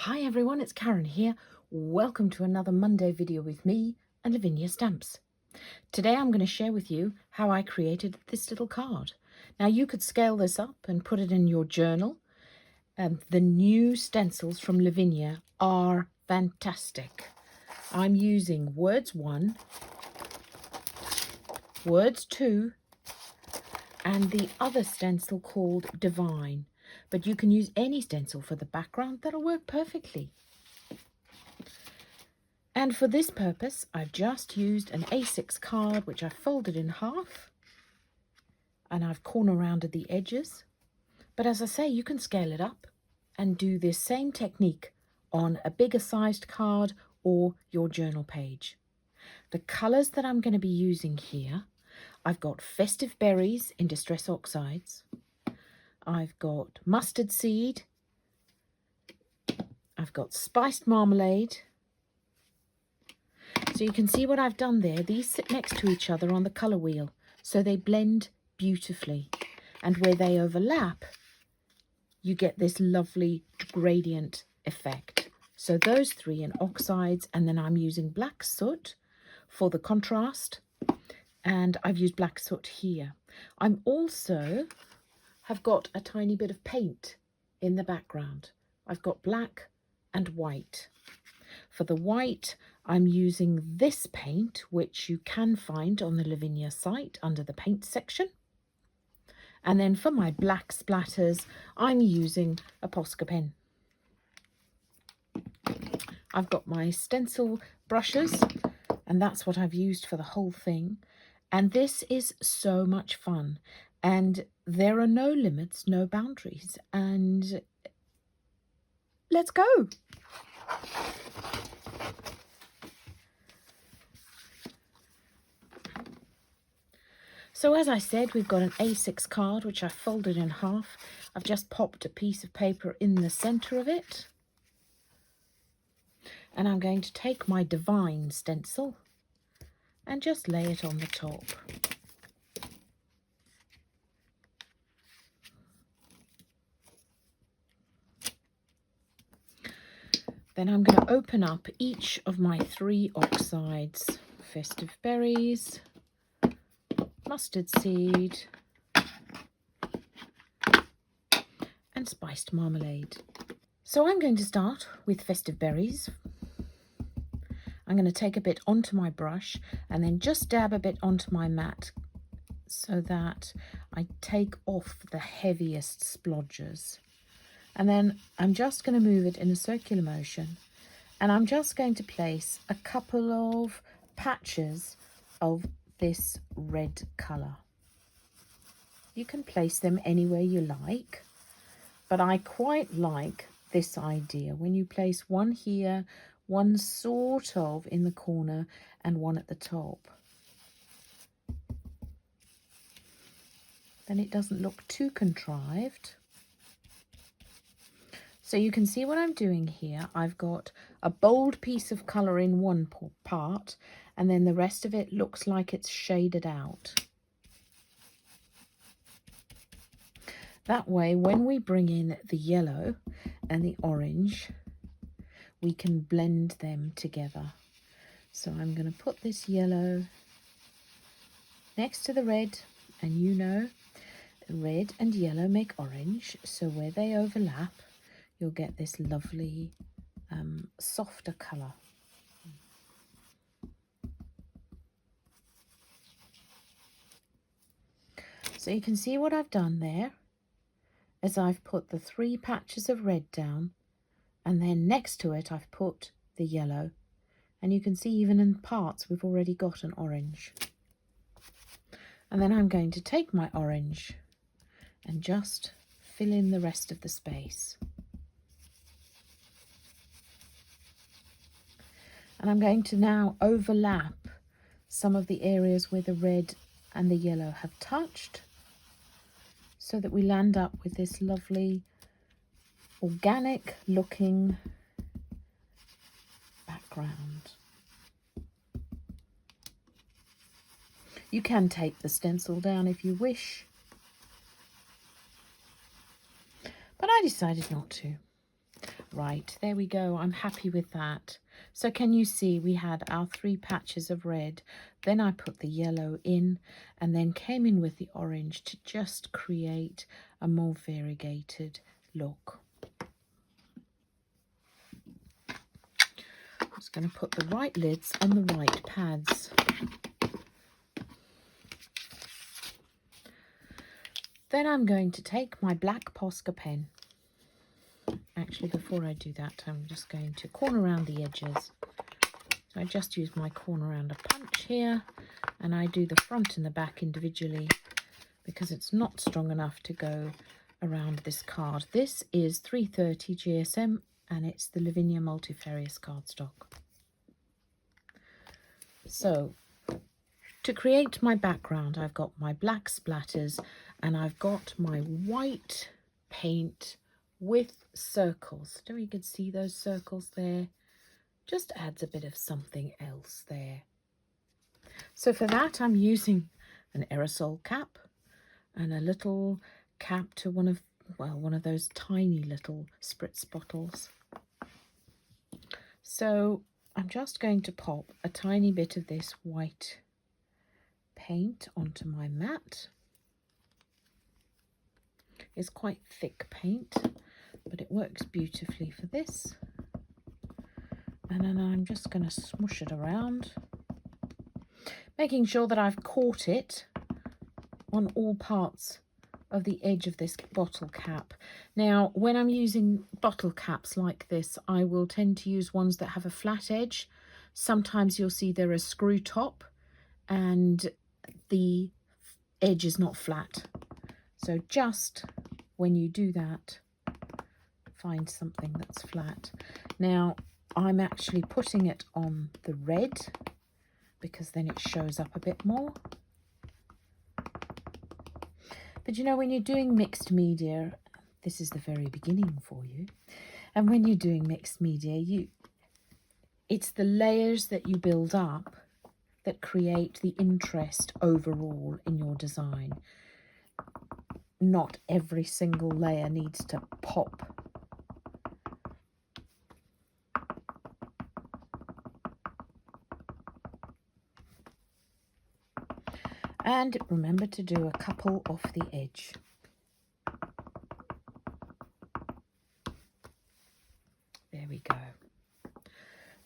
Hi everyone, it's Karen here. Welcome to another Monday video with me and Lavinia Stamps. Today I'm going to share with you how I created this little card. Now you could scale this up and put it in your journal. The new stencils from Lavinia are fantastic. I'm using Words 1, Words 2 and the other stencil called Divine. But you can use any stencil for the background, that'll work perfectly. And for this purpose, I've just used an A6 card, which I've folded in half, and I've corner rounded the edges. But as I say, you can scale it up and do this same technique on a bigger sized card or your journal page. The colours that I'm going to be using here, I've got Festive Berries in Distress Oxides. I've got Mustard Seed. I've got Spiced Marmalade. So you can see what I've done there. These sit next to each other on the colour wheel, so they blend beautifully. And where they overlap, you get this lovely gradient effect. So those three in oxides, and then I'm using black soot for the contrast. And I've used black soot here. I'm also have got a tiny bit of paint in the background. I've got black and white. For the white, I'm using this paint, which you can find on the Lavinia site under the paint section. And then for my black splatters, I'm using a Posca pen. I've got my stencil brushes, and that's what I've used for the whole thing. And this is so much fun. And there are no limits, no boundaries. And let's go. So as I said, we've got an A6 card, which I folded in half. I've just popped a piece of paper in the centre of it. And I'm going to take my Divine stencil and just lay it on the top. Then I'm going to open up each of my three oxides, Festive Berries, Mustard Seed, and Spiced Marmalade. So I'm going to start with Festive Berries. I'm going to take a bit onto my brush and then just dab a bit onto my mat so that I take off the heaviest splodges. And then I'm just going to move it in a circular motion, and I'm just going to place a couple of patches of this red colour. You can place them anywhere you like, but I quite like this idea when you place one here, one sort of in the corner, and one at the top. Then it doesn't look too contrived. So you can see what I'm doing here. I've got a bold piece of colour in one part, and then the rest of it looks like it's shaded out. That way, when we bring in the yellow and the orange, we can blend them together. So I'm going to put this yellow next to the red, and you know, red and yellow make orange, so where they overlap, you'll get this lovely softer colour. So you can see what I've done there is I've put the three patches of red down, and then next to it I've put the yellow, and you can see even in parts we've already got an orange. And then I'm going to take my orange and just fill in the rest of the space. And I'm going to now overlap some of the areas where the red and the yellow have touched, so that we land up with this lovely organic looking background. You can tape the stencil down if you wish, but I decided not to. Right, there we go. I'm happy with that. So can you see we had our 3 patches of red, then I put the yellow in and then came in with the orange to just create a more variegated look. I'm just going to put the right lids on the right pads. Then I'm going to take my black Posca pen. Actually, before I do that, I'm just going to corner around the edges. So I just use my corner rounder punch here, and I do the front and the back individually because it's not strong enough to go around this card. This is 330 GSM and it's the Lavinia multifarious cardstock. So to create my background, I've got my black splatters and I've got my white paint with circles. Don't you can see those circles there? Just adds a bit of something else there. So for that, I'm using an aerosol cap and a little cap to one of those tiny little spritz bottles. So I'm just going to pop a tiny bit of this white paint onto my mat. It's quite thick paint, but it works beautifully for this. And then I'm just going to smush it around, making sure that I've caught it on all parts of the edge of this bottle cap. Now, when I'm using bottle caps like this, I will tend to use ones that have a flat edge. Sometimes you'll see they're a screw top and the edge is not flat. So just when you do that, find something that's flat. Now, I'm actually putting it on the red because then it shows up a bit more. But you know, when you're doing mixed media, this is the very beginning for you. And when you're doing mixed media, it's the layers that you build up that create the interest overall in your design. Not every single layer needs to pop. And remember to do a couple off the edge. There we go.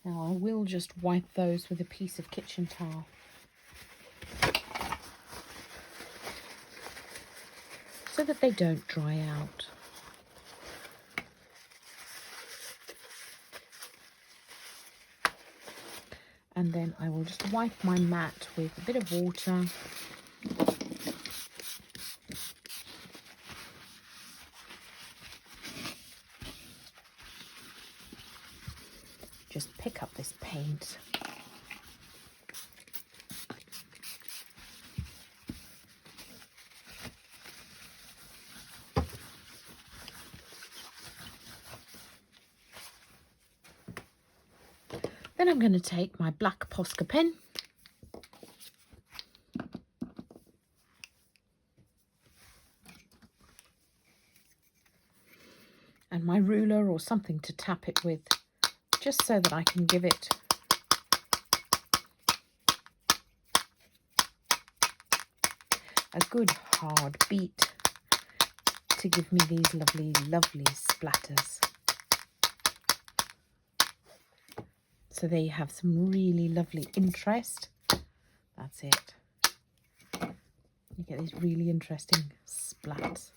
Now I will just wipe those with a piece of kitchen towel. So that they don't dry out. And then I will just wipe my mat with a bit of water. Just pick up this paint. Then I'm going to take my black Posca pen and my ruler or something to tap it with, just so that I can give it a good hard beat to give me these lovely, lovely splatters. So there you have some really lovely interest. That's it. You get these really interesting splats.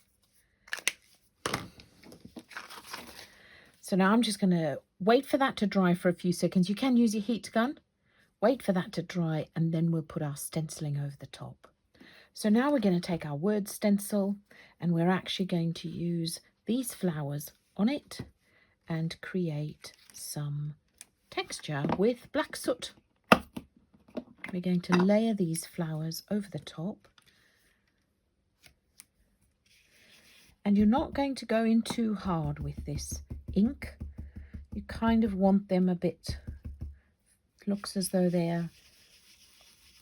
So now I'm just going to wait for that to dry for a few seconds. You can use your heat gun. Wait for that to dry and then we'll put our stenciling over the top. So now we're going to take our word stencil and we're actually going to use these flowers on it and create some texture with black soot. We're going to layer these flowers over the top. And you're not going to go in too hard with this ink. You kind of want them a bit, looks as though they're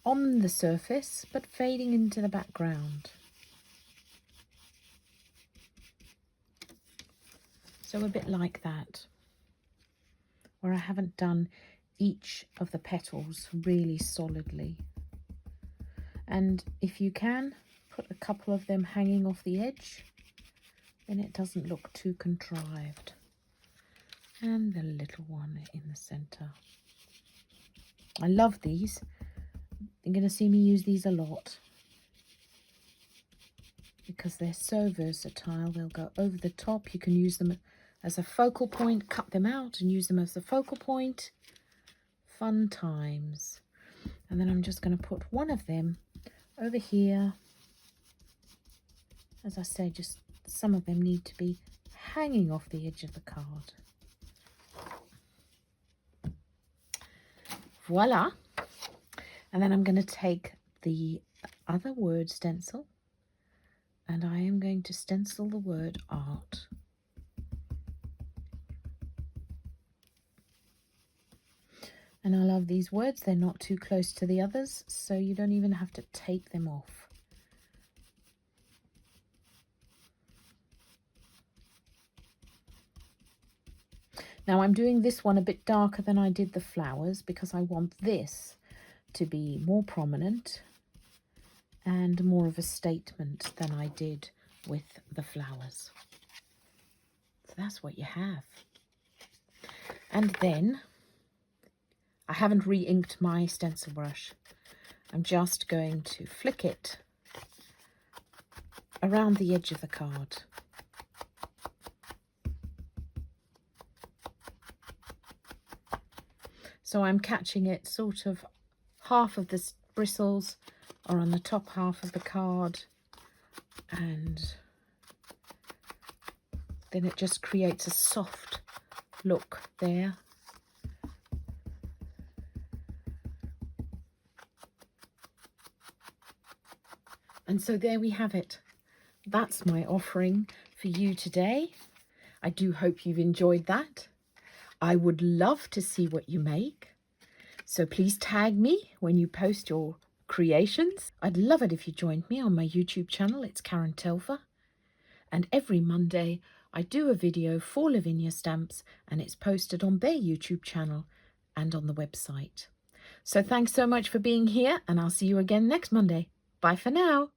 on the surface but fading into the background. So a bit like that. where I haven't done each of the petals really solidly. And if you can, put a couple of them hanging off the edge, then it doesn't look too contrived. And the little one in the center. I love these. You're going to see me use these a lot because they're so versatile. They'll go over the top. You can use them as a focal point, cut them out and use them as a focal point. Fun times. And then I'm just going to put one of them over here. As I say, just some of them need to be hanging off the edge of the card. Voila. And then I'm going to take the other word stencil and I am going to stencil the word art. And I love these words. They're not too close to the others, so you don't even have to take them off. Now I'm doing this one a bit darker than I did the flowers because I want this to be more prominent and more of a statement than I did with the flowers. So that's what you have. And then I haven't re-inked my stencil brush. I'm just going to flick it around the edge of the card. So I'm catching it sort of half of the bristles are on the top half of the card, and then it just creates a soft look there. And so there we have it. That's my offering for you today. I do hope you've enjoyed that. I would love to see what you make. So please tag me when you post your creations. I'd love it if you joined me on my YouTube channel. It's Karen Telfer. And every Monday I do a video for Lavinia Stamps and it's posted on their YouTube channel and on the website. So thanks so much for being here and I'll see you again next Monday. Bye for now.